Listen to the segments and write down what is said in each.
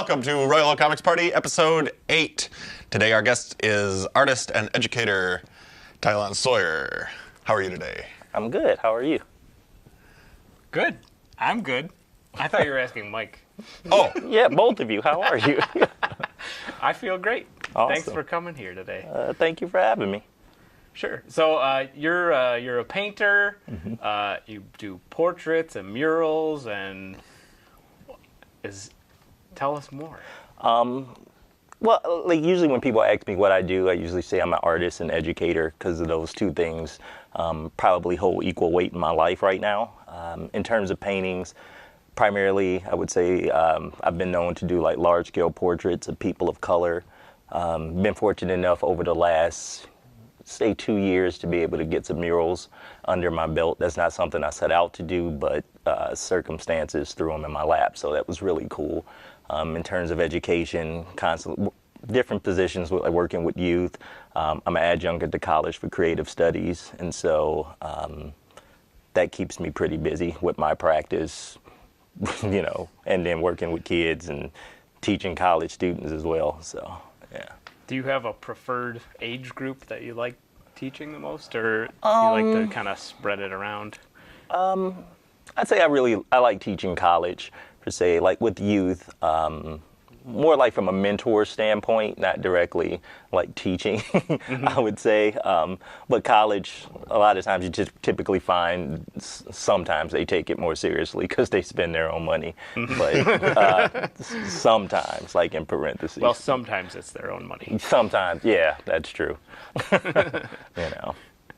Welcome to Royal Oak Comics Party, Episode 8. Today our guest is artist and educator Tylonn Sawyer. How are you today? I'm good. How are you? Good. I'm good. I thought you were asking Mike. Oh. Yeah, both of you. How are you? I feel great. Awesome. Thanks for coming here today. Thank you for having me. Sure. So you're a painter. Mm-hmm. You do portraits and murals, and tell us more. Well, like usually when people ask me what I do, I usually say I'm an artist and educator because of those two things probably hold equal weight in my life right now. In terms of paintings, primarily I would say I've been known to do like large-scale portraits of people of color. Been fortunate enough over the last, say, 2 years to be able to get some murals under my belt. That's not something I set out to do, but circumstances threw them in my lap, so that was really cool. In terms of education, different positions, like working with youth. I'm an adjunct at the College for Creative Studies, and so that keeps me pretty busy with my practice, you know, and then working with kids and teaching college students as well, so, yeah. Do you have a preferred age group that you like teaching the most, or do you like to kind of spread it around? I'd say I like teaching college, per se, like with youth, more like from a mentor standpoint, not directly like teaching, I would say. But college, a lot of times you just typically find sometimes they take it more seriously because they spend their own money. But sometimes, like in parentheses. Well, sometimes it's their own money. Sometimes, yeah, that's true. You know.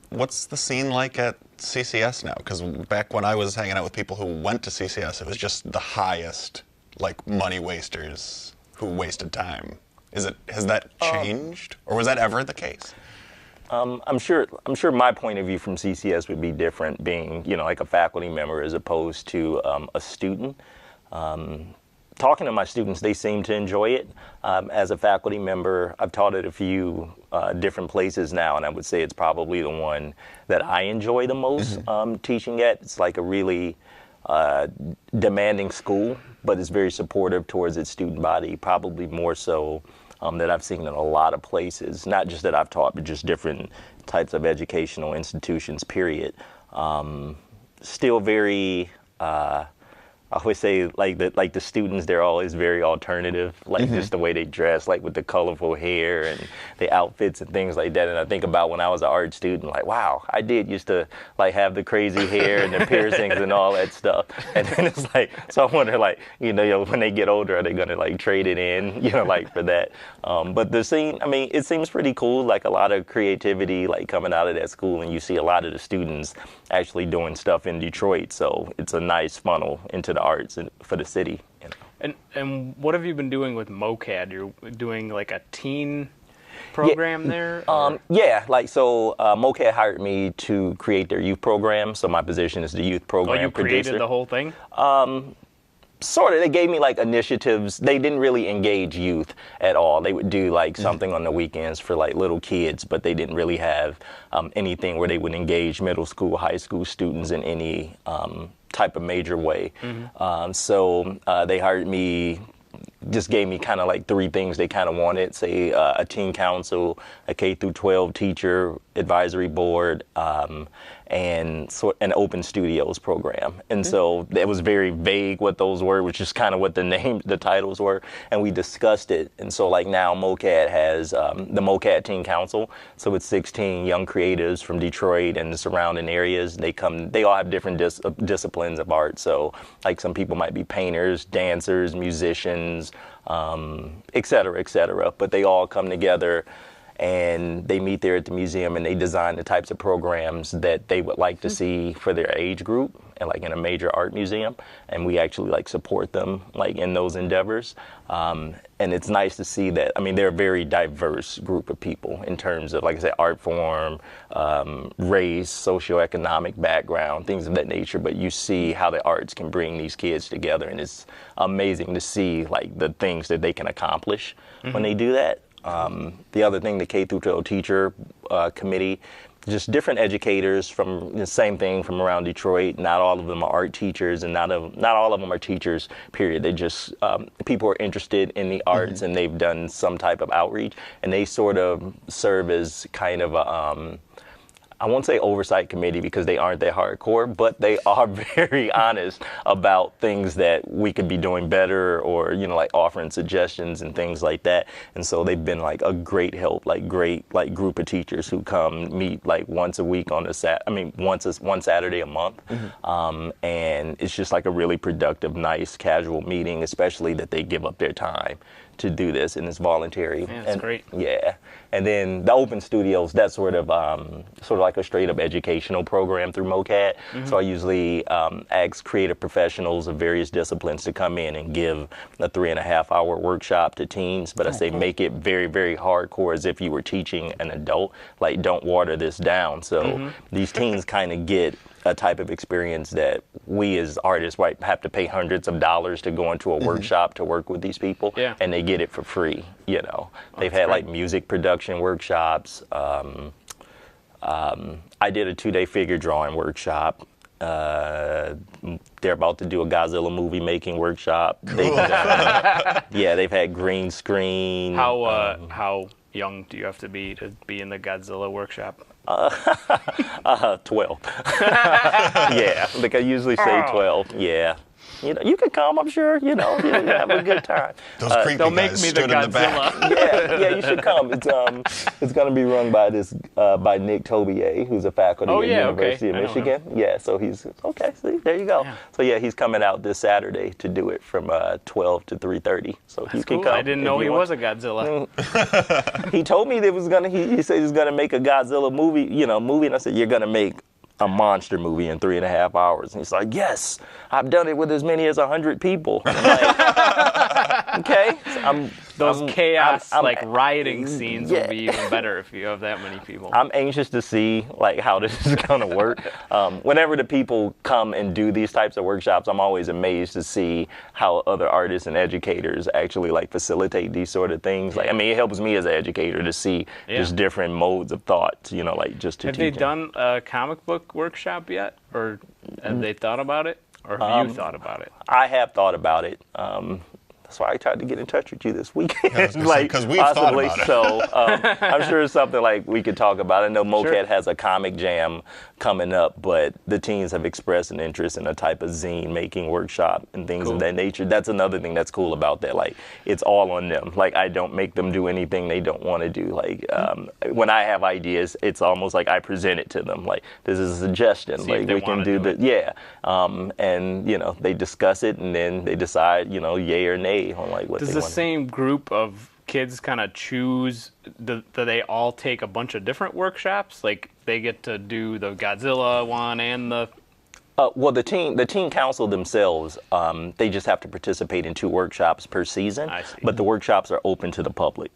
What's the scene like at CCS now? Because back when I was hanging out with people who went to CCS, it was just the highest, like, money wasters who wasted time. Has that changed, or was that ever the case? I'm sure my point of view from CCS would be different, being, you know, like a faculty member as opposed to a student. Talking to my students, they seem to enjoy it. As a faculty member, I've taught at a few different places now, and I would say it's probably the one that I enjoy the most teaching at. It's like a really demanding school, but it's very supportive towards its student body, probably more so that I've seen in a lot of places, not just that I've taught, but just different types of educational institutions, period. Still very... I always say like the students, they're always very alternative, like just the way they dress, like with the colorful hair and the outfits and things like that. And I think about when I was an art student, like, wow, I did used to like have the crazy hair and the piercings and all that stuff. And then it's like, so I wonder, like, you know, when they get older, are they going to like trade it in, you know, like for that? But the scene, I mean, it seems pretty cool, like a lot of creativity like coming out of that school, and you see a lot of the students actually doing stuff in Detroit. So it's a nice funnel into the arts for the city, you know. And what have you been doing with MoCAD? You're doing like a teen program there? Yeah, like so MoCAD hired me to create their youth program, so my position is the youth program producer. Oh, you created the whole thing? Sort of. They gave me like initiatives. They didn't really engage youth at all. They would do like something on the weekends for like little kids, but they didn't really have anything where they would engage middle school, high school students in any type of major way. So they hired me, just gave me kind of like 3 things they kind of wanted, say a teen council, a K through 12 teacher advisory board, and an open studios program. And so it was very vague what those were, which is kind of what the titles were. And we discussed it. And so like now MoCAD has the MoCAD Teen Council. So it's 16 young creatives from Detroit and the surrounding areas. They all have different disciplines of art. So like some people might be painters, dancers, musicians, et cetera, et cetera. But they all come together and they meet there at the museum, and they design the types of programs that they would like to see for their age group, and like in a major art museum, and we actually like support them like in those endeavors. And it's nice to see that. I mean, they're a very diverse group of people in terms of, like I said, art form, race, socioeconomic background, things of that nature. But you see how the arts can bring these kids together, and it's amazing to see like the things that they can accomplish when they do that. The other thing, the K through 12 teacher committee just different educators from the same thing from around Detroit. Not all of them are art teachers, and not all of them are teachers, period. They just, people are interested in the arts, and they've done some type of outreach, and they sort of serve as kind of a, I won't say oversight committee because they aren't that hardcore, but they are very honest about things that we could be doing better, or, you know, like offering suggestions and things like that. And so they've been like a great help, like great like group of teachers who come meet like once a week on one Saturday a month. And it's just like a really productive, nice, casual meeting, especially that they give up their time to do this, and it's voluntary. Yeah, that's great. Yeah, and then the Open Studios, that's sort of like a straight up educational program through MoCAD. So I usually ask creative professionals of various disciplines to come in and give a 3.5-hour workshop to teens. But I say make it very, very hardcore, as if you were teaching an adult. Like, don't water this down. So these teens kind of get a type of experience that we as artists have to pay hundreds of dollars to go into a workshop to work with these people, and they get it for free. You know, they've had like music production workshops. I did a 2-day figure drawing workshop. They're about to do a Godzilla movie making workshop. They've had green screen. How young do you have to be in the Godzilla workshop? 12. Yeah, like I usually say 12. Yeah. You know, you can come, I'm sure, you know, you'll have a good time. Those creepy Don't make guys me the stood in the back. Godzilla. Yeah, you should come. It's going to be run by by Nick Tobier, who's a faculty at University of Michigan. Yeah, so he's, okay, see, there you go. Yeah. So yeah, he's coming out this Saturday to do it from 12 to 3:30. So he can come. I didn't know he was a Godzilla. He told me he said he was going to make a Godzilla movie, and I said, you're going to make a monster movie in 3.5 hours. And he's like, yes, I've done it with as many as 100 people. I'm like, okay. Those rioting scenes would be even better if you have that many people. I'm anxious to see like how this is going to work. Whenever the people come and do these types of workshops, I'm always amazed to see how other artists and educators actually like facilitate these sort of things. Like, I mean, it helps me as an educator to see just different modes of thought, like just to teach. Have they done a comic book workshop yet? Or have they thought about it? Or have you thought about it? I have thought about it. That's why I tried to get in touch with you this weekend. Because we've thought about it. So I'm sure it's something like we could talk about. I know MoCAD has a comic jam coming up, but the teens have expressed an interest in a type of zine making workshop and things of that nature. That's another thing that's cool about that. Like, it's all on them. Like, I don't make them do anything they don't want to do. Like, when I have ideas, it's almost like I present it to them. Like, this is a suggestion. See like, we can do that. Yeah. And, they discuss it, and then they decide, yay or nay on like what Does they the want. same group of kids kind of choose? Do they all take a bunch of different workshops? Like, they get to do the Godzilla one and the. Well, the teen council themselves, they just have to participate in 2 workshops per season. I see. But the workshops are open to the public,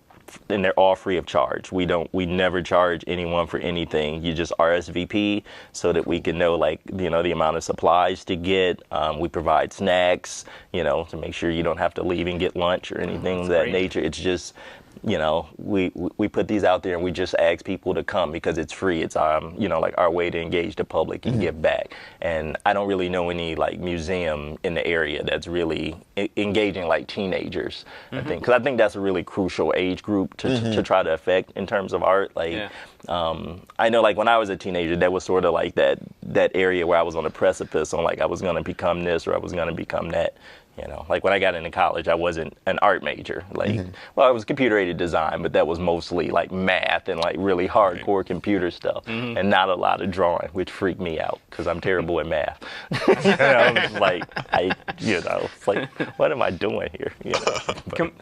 and they're all free of charge. We never charge anyone for anything. You just RSVP so that we can know, like, the amount of supplies to get. We provide snacks, to make sure you don't have to leave and get lunch or anything of that nature. It's just, we put these out there and we just ask people to come because it's free. It's like our way to engage the public and give back. And I don't really know any like museum in the area that's really engaging like teenagers. I think that's a really crucial age group to try to affect in terms of art. Like, I know like when I was a teenager, that was sort of like that area where I was on a precipice on like I was going to become this or I was going to become that. Like when I got into college, I wasn't an art major. Like, well, I was computer-aided design, but that was mostly like math and like really hardcore computer stuff, and not a lot of drawing, which freaked me out because I'm terrible at math. It's like, it's like, what am I doing here?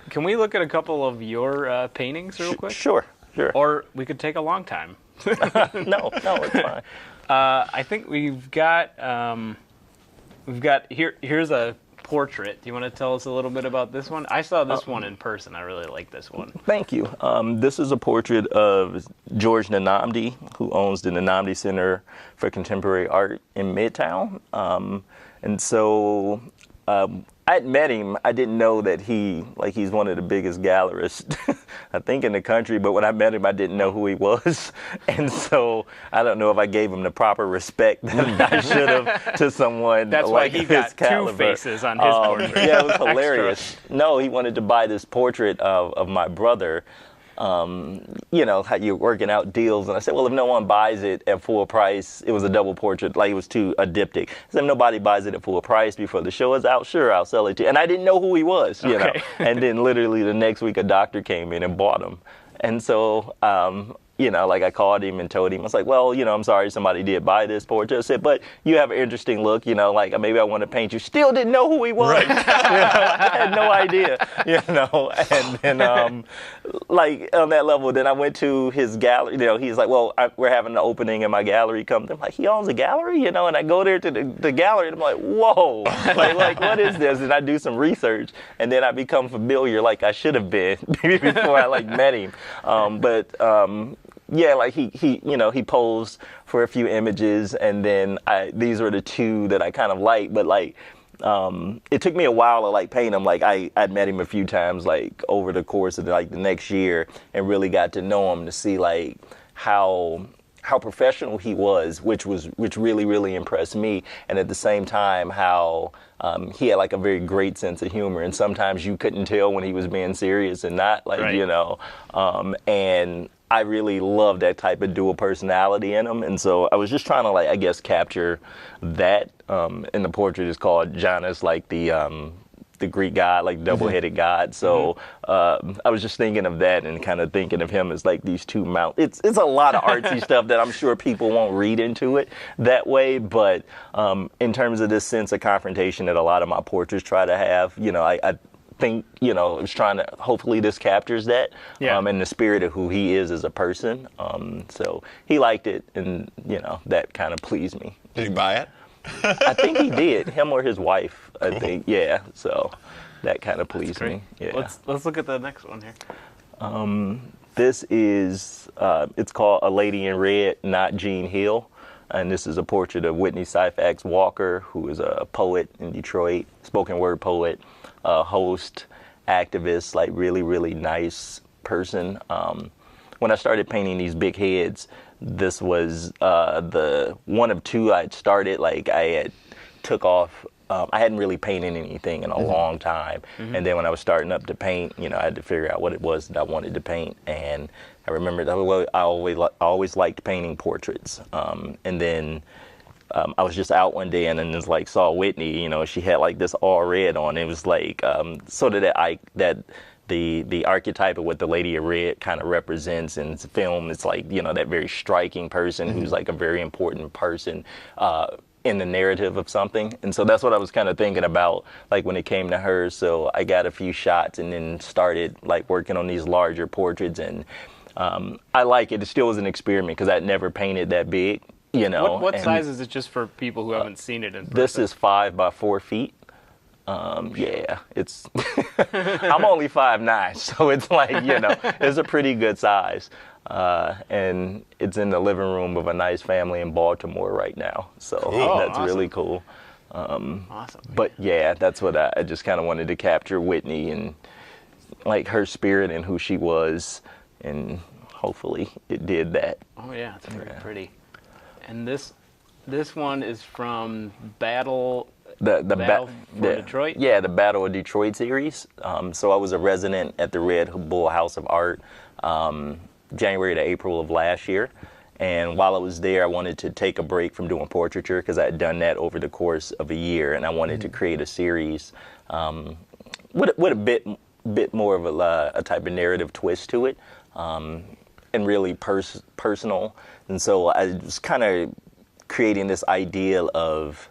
Can we look at a couple of your paintings real quick? Sure. Or we could take a long time. No, it's fine. I think we've got here's a portrait. Do you want to tell us a little bit about this one? I saw this one in person. I really like this one. Thank you. This is a portrait of George Nnamdi, who owns the Nnamdi Center for Contemporary Art in Midtown. And so I'd met him. I didn't know that he's one of the biggest gallerists, I think, in the country. But when I met him, I didn't know who he was. And so I don't know if I gave him the proper respect that I should have to someone. That's like why he his got caliber. 2 faces on his portrait. Yeah, it was hilarious. No, he wanted to buy this portrait of my brother. You know, how you're working out deals. And I said, well, if no one buys it at full price, it was a double portrait, like it was too a diptych. I said, if nobody buys it at full price before the show is out, sure, I'll sell it to you. And I didn't know who he was, you know. And then literally the next week, a doctor came in and bought him. And so, you know, like I called him and told him, I was like, well, you know, I'm sorry somebody did buy this portrait. I said, but you have an interesting look, you know, like maybe I want to paint you. Still didn't know who he was. Right. You know, I had no idea, you know. And then, like, on that level, then I went to his gallery. You know, he's like, well, we're having an opening in my gallery. I'm like, he owns a gallery, you know, and I go there to the gallery, and I'm like, whoa, like, what is this? And I do some research, and then I become familiar like I should have been before I, like, met him. Yeah, like he you know, he posed for a few images, and then these were the 2 that I kind of liked, but like it took me a while to like paint him. Like I'd met him a few times like over the course of like the next year, and really got to know him to see like how professional he was, which really, really impressed me, and at the same time how he had like a very great sense of humor, and sometimes you couldn't tell when he was being serious and not, like, right. You know, and I really love that type of dual personality in him, and so I was just trying to, like, I guess, capture that. And the portrait is called Janus, like the Greek god, like double-headed god. So I was just thinking of that and kind of thinking of him as like these 2 mountains. It's a lot of artsy stuff that I'm sure people won't read into it that way, but in terms of this sense of confrontation that a lot of my portraits try to have, you know, I think, you know, I was trying to, hopefully this captures that, and the spirit of who he is as a person. So he liked it, and, you know, that kind of pleased me. Did he buy it? I think he did, him or his wife, I think, yeah. So that kind of pleased me. Yeah. Let's look at the next one here. This is, it's called A Lady in Red, Not Jean Hill. And this is a portrait of Whitney Syphax Walker, who is a poet in Detroit, spoken word poet, host, activist, like really, really nice person. When I started painting these big heads, this was the one of 2 I'd started. Like I had took off. I hadn't really painted anything in a long time. And then when I was starting up to paint, you know, I had to figure out what it was that I wanted to paint. And I remember that I always liked painting portraits. And then I was just out one day and then just like saw Whitney, you know, she had like this all red on. It was like sort of that the archetype of what the Lady in Red kind of represents in film. It's like, you know, that very striking person who's like a very important person in the narrative of something. And so that's what I was kind of thinking about, like when it came to her. So I got a few shots and then started like working on these larger portraits. And I like it. It still was an experiment because I'd never painted that big, you know. What size is it, just for people who haven't seen it in person? This is 5 by 4 feet. Yeah, it's, I'm only 5'9", so it's like, you know, it's a pretty good size. And it's in the living room of a nice family in Baltimore right now. So that's awesome. Really cool. Awesome. But yeah, that's what I just kind of wanted to capture Whitney and like her spirit and who she was. And hopefully it did that. Oh yeah, it's very pretty. And this one is from Battle for Detroit? Yeah, the Battle of Detroit series. So I was a resident at the Red Bull House of Art January to April of last year. And while I was there, I wanted to take a break from doing portraiture because I had done that over the course of a year. And I wanted to create a series with a bit more of a type of narrative twist to it, and really personal. And so I was kind of creating this idea of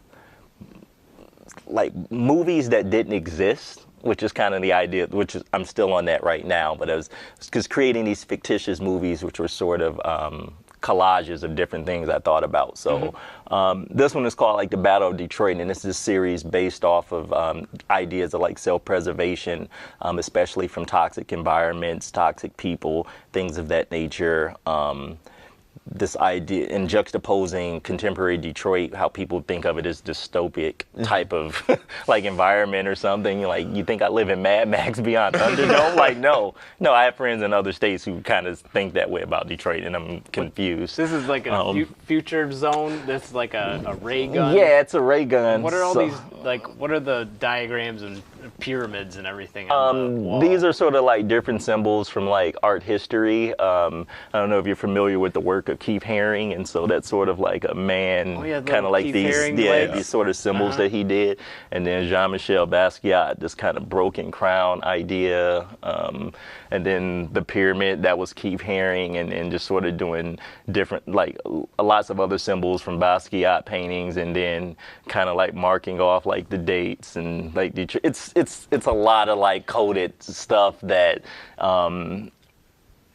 like movies that didn't exist, which is kind of the idea, which is, I'm still on that right now, but I was because creating these fictitious movies, which were sort of collages of different things I thought about. So this one is called like the Battle of Detroit, and this is a series based off of ideas of like self-preservation, especially from toxic environments, toxic people, things of that nature. this idea in juxtaposing contemporary Detroit, how people think of it as dystopic type of like environment or something. Like, you think I live in Mad Max Beyond Thunderdome? Like, no, I have friends in other states who kind of think that way about Detroit, and I'm confused. This is like a future zone. This is like a ray gun. Yeah, it's a ray gun. What are all these, like, what are the diagrams and pyramids and everything on the wall? These are sort of like different symbols from like art history. I don't know if you're familiar with the work of Keith Haring, and so that's sort of like a man, kind of like these sort of symbols that he did. And then Jean-Michel Basquiat, this kind of broken crown idea. And then the pyramid, that was Keith Haring, and just sort of doing different, like lots of other symbols from Basquiat paintings, and then kind of like marking off like the dates and like it's a lot of like coded stuff that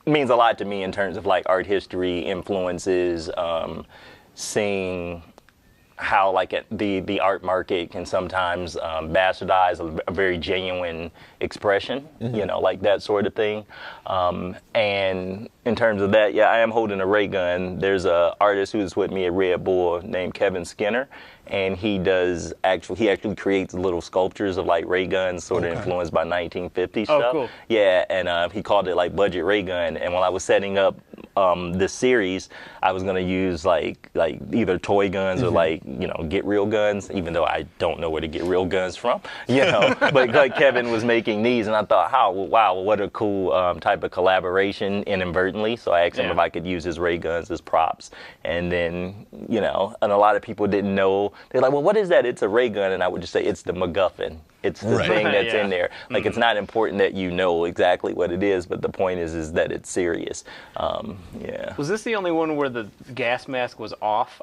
means a lot to me in terms of like art history influences, seeing how like the art market can sometimes bastardize a very genuine expression, you know, like that sort of thing. And in terms of that, I am holding a ray gun. There's a artist who's with me at Red Bull named Kevin Skinner, and he actually creates little sculptures of like ray guns, sort of influenced by 1950s stuff. Cool. Yeah, and he called it like budget ray gun. And when I was setting up this series, I was gonna use like either toy guns or like, you know, get real guns, even though I don't know where to get real guns from, you know. But like Kevin was making these, and I thought, wow, what a cool type of collaboration inadvertently. So I asked him if I could use his ray guns as props, and then, you know, and a lot of people didn't know. They're like, well, what is that? It's a ray gun, and I would just say it's the MacGuffin. It's the thing that's in there. Like, it's not important that you know exactly what it is, but the point is that it's serious. Was this the only one where the gas mask was off?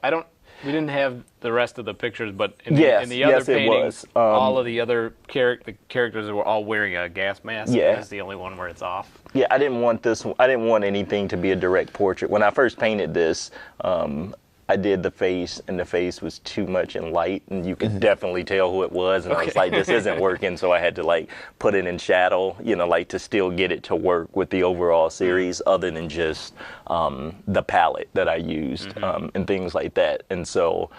We didn't have the rest of the pictures, but in the other paintings, all of the other characters were all wearing a gas mask. Yeah. This is the only one where it's off. Yeah, I didn't want anything to be a direct portrait. When I first painted this, I did the face, and the face was too much in light, and you could definitely tell who it was. And I was like, this isn't working, so I had to like put it in shadow, you know, like to still get it to work with the overall series, other than just the palette that I used and things like that. And so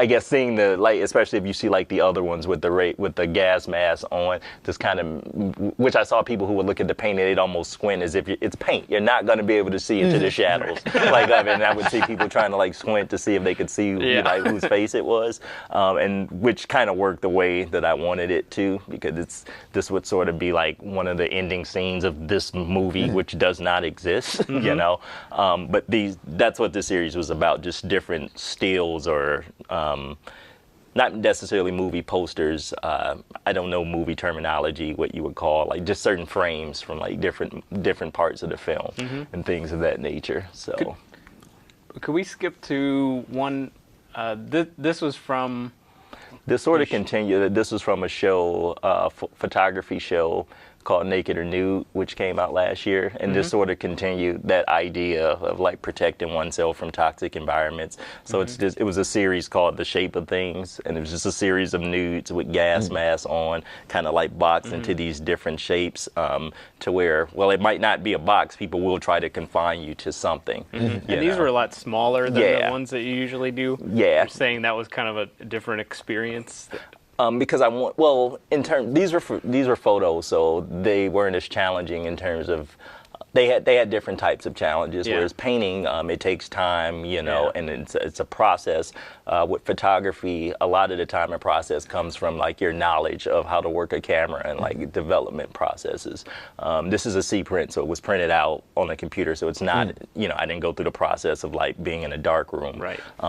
I guess seeing the light, especially if you see like the other ones with the gas mask on, just kind of, which I saw people who would look at the paint and they'd almost squint as if it's paint. You're not going to be able to see into the shadows. Like, I mean, I would see people trying to like squint to see if they could see like whose face it was, and which kind of worked the way that I wanted it to, because this would sort of be like one of the ending scenes of this movie, which does not exist, you know. But that's what the series was about, just different stills or not necessarily movie posters. I don't know movie terminology, what you would call, like just certain frames from like different parts of the film and things of that nature. So, could we skip to one? This was from. This sort of continued. This was from a show, photography show called Naked or Nude, which came out last year, and this sort of continued that idea of like protecting oneself from toxic environments. So it was a series called The Shape of Things, and it was just a series of nudes with gas masks on, kind of like boxed into these different shapes, to where, well, it might not be a box, people will try to confine you to something. And these were a lot smaller than the ones that you usually do. Yeah. You're saying that was kind of a different experience. Because these were photos, so they weren't as challenging in terms of they had different types of challenges. Whereas painting, it takes time, you know, and it's a process. With photography, a lot of the time and process comes from like your knowledge of how to work a camera and like development processes. This is a C print, so it was printed out on a computer, so it's not, you know, I didn't go through the process of like being in a dark room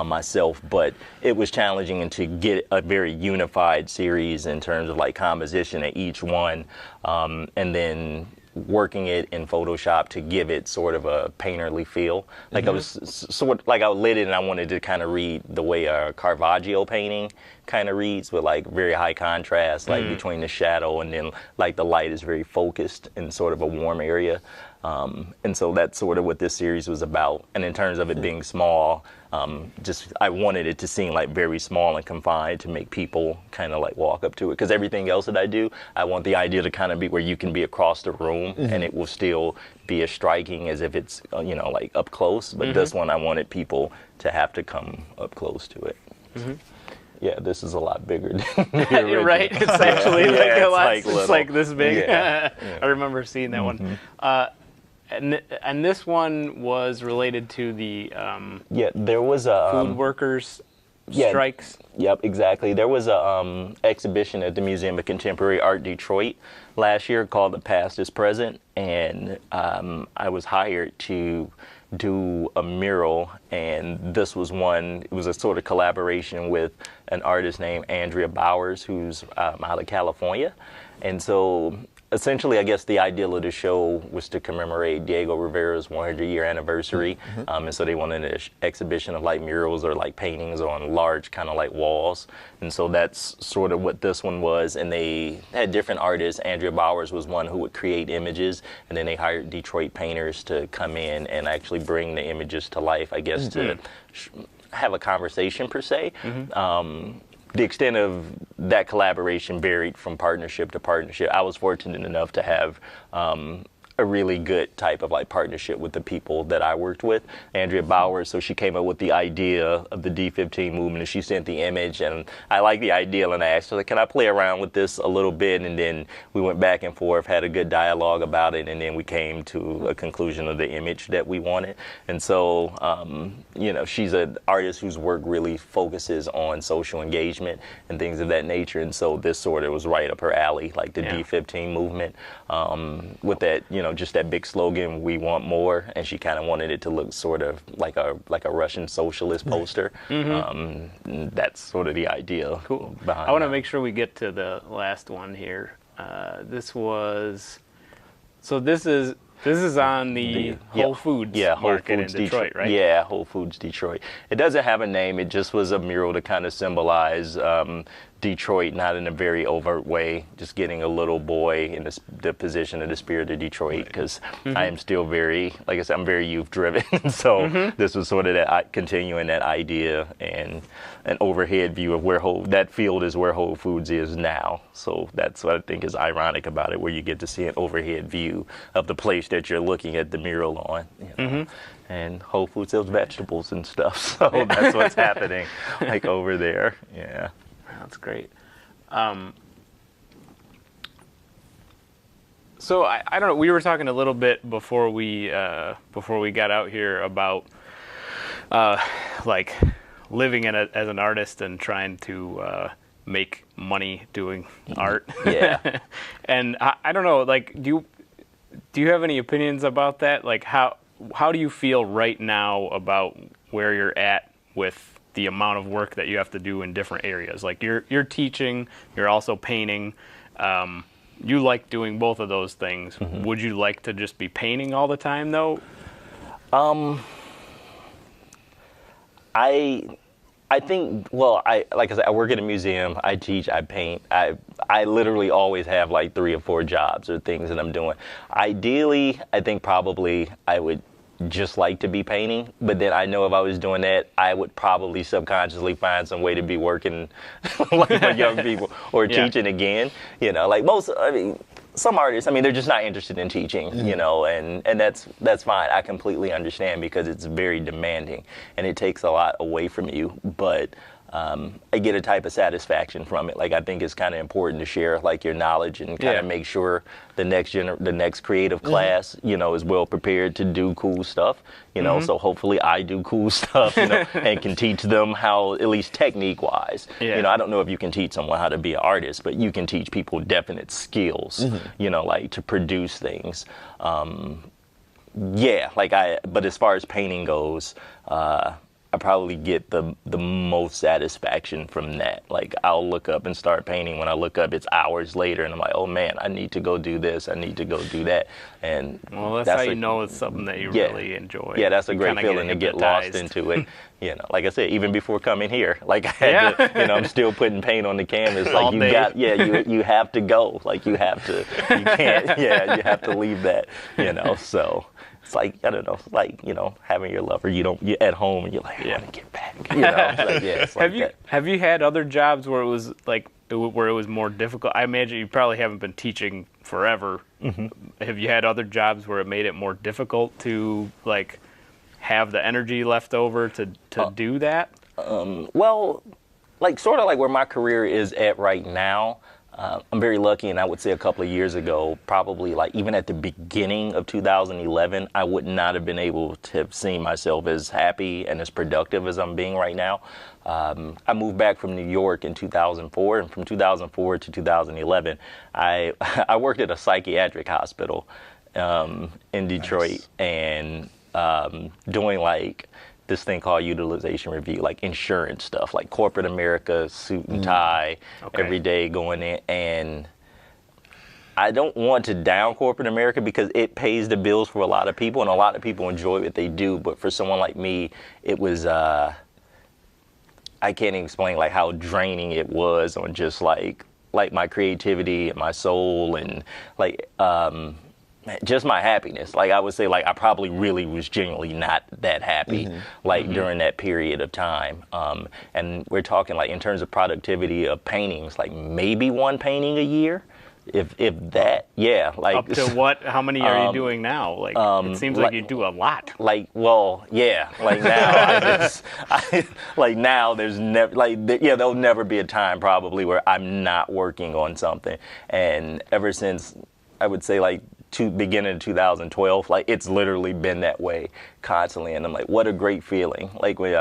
myself, but it was challenging, and to get a very unified series in terms of like composition of each one, and then working it in Photoshop to give it sort of a painterly feel. Like I was sort like I lit it and I wanted to kind of read the way a Caravaggio painting kind of reads with like very high contrast, like between the shadow and then like the light is very focused in sort of a warm area. And so that's sort of what this series was about. And in terms of it being small, I wanted it to seem like very small and confined to make people kind of like walk up to it. Because everything else that I do, I want the idea to kind of be where you can be across the room and it will still be as striking as if it's, like up close. But this one, I wanted people to have to come up close to it. Yeah, this is a lot bigger than the original. Right? It's actually it's like this big. Yeah. I remember seeing that one. And this one was related to the there was a food workers strikes. Yep, exactly. There was a exhibition at the Museum of Contemporary Art Detroit last year called "The Past is Present," and I was hired to do a mural, and this was one. It was a sort of collaboration with an artist named Andrea Bowers, who's out of California, and so essentially, I guess the ideal of the show was to commemorate Diego Rivera's 100-year anniversary, and so they wanted an exhibition of like murals or like paintings on large kind of like walls, and so that's sort of what this one was. And they had different artists. Andrea Bowers was one who would create images, and then they hired Detroit painters to come in and actually bring the images to life, I guess, to have a conversation per se. The extent of that collaboration varied from partnership to partnership. I was fortunate enough to have a really good type of like partnership with the people that I worked with. Andrea Bowers, so she came up with the idea of the D15 movement, and she sent the image, and I liked the idea, and I asked her, like, can I play around with this a little bit? And then we went back and forth, had a good dialogue about it, and then we came to a conclusion of the image that we wanted. And so, she's an artist whose work really focuses on social engagement and things of that nature, and so this sort of was right up her alley, like the D15 movement, with that, just that big slogan, "We want more," and she kind of wanted it to look sort of like a Russian socialist poster. That's sort of the idea. Cool. Behind I want to make sure we get to the last one here. This is on the Whole Foods market in Detroit, right? Yeah, Whole Foods Detroit. It doesn't have a name. It just was a mural to kind of symbolize Detroit, not in a very overt way, just getting a little boy in the position of the spirit of Detroit, because I am still very, like I said, I'm very youth driven. So this was sort of that continuing that idea and an overhead view of where that field is where Whole Foods is now. So that's what I think is ironic about it, where you get to see an overhead view of the place that you're looking at the mural on. And Whole Foods sells vegetables and stuff, so that's what's happening, like over there. Yeah. That's great. So I don't know. We were talking a little bit before we got out here about like living as an artist and trying to make money doing art. Yeah. And I don't know. Like, do you have any opinions about that? Like, how do you feel right now about where you're at with the amount of work that you have to do in different areas? Like, you're teaching, you're also painting. You like doing both of those things. Would you like to just be painting all the time, though? I think, well, like I said, I work at a museum, I teach, I paint. I literally always have like 3 or 4 jobs or things that I'm doing. Ideally, I think probably I would just like to be painting, but then I know if I was doing that, I would probably subconsciously find some way to be working like with young people or teaching again. Like some artists, they're just not interested in teaching, and that's fine. I completely understand, because it's very demanding and it takes a lot away from you, but I get a type of satisfaction from it. Like, I think it's kind of important to share like your knowledge and kind of make sure the next creative class, is well prepared to do cool stuff, so hopefully I do cool stuff, and can teach them how, at least technique wise, I don't know if you can teach someone how to be an artist, but you can teach people definite skills, like to produce things. But as far as painting goes, I probably get the most satisfaction from that. Like, I'll look up and start painting. When I look up, it's hours later, and I'm like, oh man, I need to go do this. I need to go do that. And well, that's how you know it's something that you really enjoy. Yeah, that's a great feeling to get lost into it. You know, like I said, even before coming here, like I had to, you know, I'm still putting paint on the canvas. Like you have to go. Like you can't, you have to leave that, you know, so. It's like, I don't know, like, you know, having your lover, you're at home and you're like, I want to get back. You know, like, it's like have you had other jobs where it was like, where it was more difficult? I imagine you probably haven't been teaching forever. Mm-hmm. Have you had other jobs where it made it more difficult to like have the energy left over to do that? Well, like sort of like where my career is at right now. I'm very lucky, and I would say a couple of years ago, probably like even at the beginning of 2011, I would not have been able to have seen myself as happy and as productive as I'm being right now. I moved back from New York in 2004, and from 2004 to 2011, I worked at a psychiatric hospital in Detroit, and doing like this thing called utilization review, like insurance stuff, like corporate America, suit and tie, every day going in. And I don't want to down corporate America because it pays the bills for a lot of people, and a lot of people enjoy what they do. But for someone like me, it was, I can't even explain like how draining it was on just like my creativity and my soul and like, just my happiness. Like I would say, like I probably really was genuinely not that happy, during that period of time. And we're talking like in terms of productivity of paintings, like maybe one painting a year, if that. Yeah, like up to what? How many are you doing now? Like it seems like you do a lot. Like like now like now there's never there'll never be a time probably where I'm not working on something. And ever since I would say like beginning of 2012, like it's literally been that way constantly, and I'm like, what a great feeling. Like when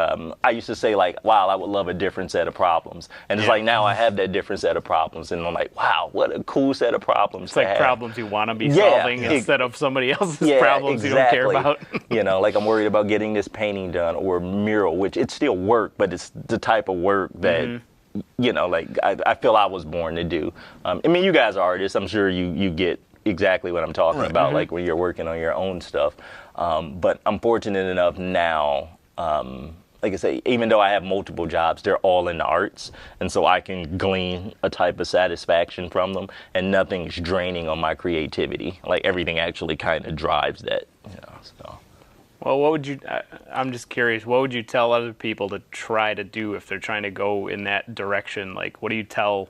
I used to say like, wow, I would love a different set of problems, and it's like now I have that different set of problems, and I'm like, wow, what a cool set of problems. It's like problems you want to be solving instead of somebody else's problems you don't care about. You know, like I'm worried about getting this painting done or mural, which it's still work, but it's the type of work that you know, like I feel I was born to do. I mean, you guys are artists. I'm sure you get exactly what I'm talking about, like when you're working on your own stuff. But I'm fortunate enough now, like I say, even though I have multiple jobs, they're all in the arts. And so I can glean a type of satisfaction from them, and nothing's draining on my creativity. Like everything actually kind of drives that, you know, so. Well, what would I'm just curious, what would you tell other people to try to do if they're trying to go in that direction? Like, what do you tell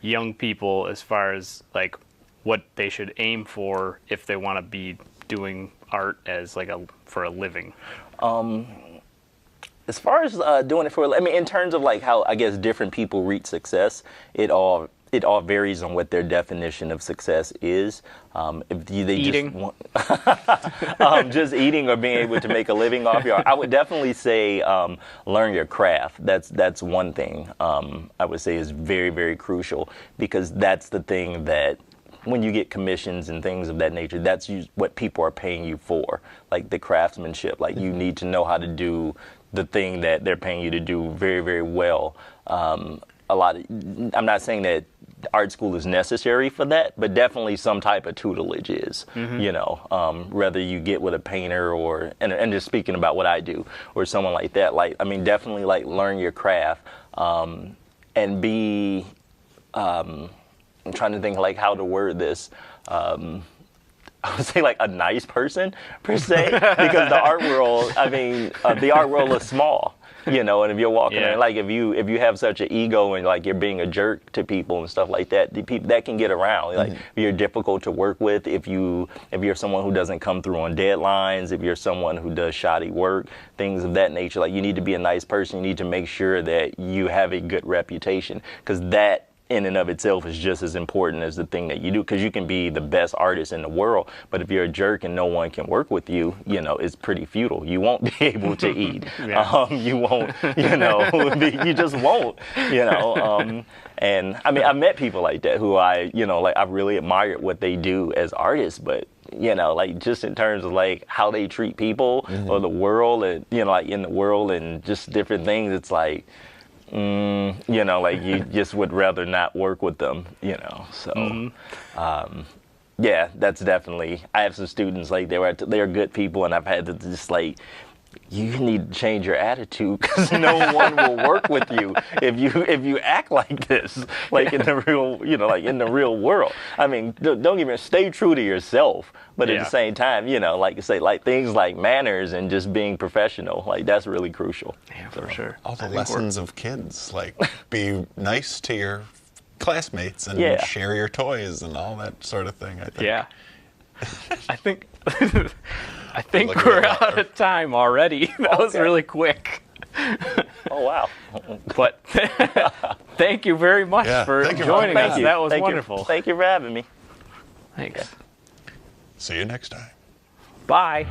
young people as far as like what they should aim for if they want to be doing art as like for a living? As far as doing it for, I mean, in terms of like how I guess different people reach success, it all varies on what their definition of success is. If they eating. Just want, just eating or being able to make a living off your art, I would definitely say learn your craft. That's one thing I would say is very, very crucial, because that's the thing that when you get commissions and things of that nature, that's what people are paying you for, like the craftsmanship. Like you need to know how to do the thing that they're paying you to do very, very well. I'm not saying that art school is necessary for that, but definitely some type of tutelage is, you know, whether you get with a painter or, and just speaking about what I do, or someone like that, like, I mean, definitely like learn your craft, and be, I'm trying to think like how to word this. I would say like a nice person per se, because the art world, I mean, the art world is small, you know, and if you're walking in, like if you have such an ego and like you're being a jerk to people and stuff like that, that can get around. Like if you're difficult to work with, if you're someone who doesn't come through on deadlines, if you're someone who does shoddy work, things of that nature, like you need to be a nice person. You need to make sure that you have a good reputation, because that in and of itself is just as important as the thing that you do, because you can be the best artist in the world, but if you're a jerk and no one can work with you, you know, it's pretty futile. You won't be able to eat. You won't, you know, you just won't, you know. And I mean, I've met people like that who I really admired what they do as artists, but you know, like just in terms of like how they treat people or the world, and you know, like in the world and just different things, it's like, you know, like you just would rather not work with them, you know. So, yeah, that's definitely. I have some students like they're good people, and I've had to just like, you need to change your attitude because no one will work with you if you act like this, like in the real, you know, like in the real world. I mean, don't even stay true to yourself, but at the same time, you know, like you say, like things like manners and just being professional, like that's really crucial. Yeah, for sure. All the lessons of kids, like be nice to your classmates and share your toys and all that sort of thing. I think. Yeah. I think. I think we're out of time already. That was really quick. Oh, wow. But thank you very much for joining us. That was wonderful. Thank you for having me. Thanks. See you next time. Bye.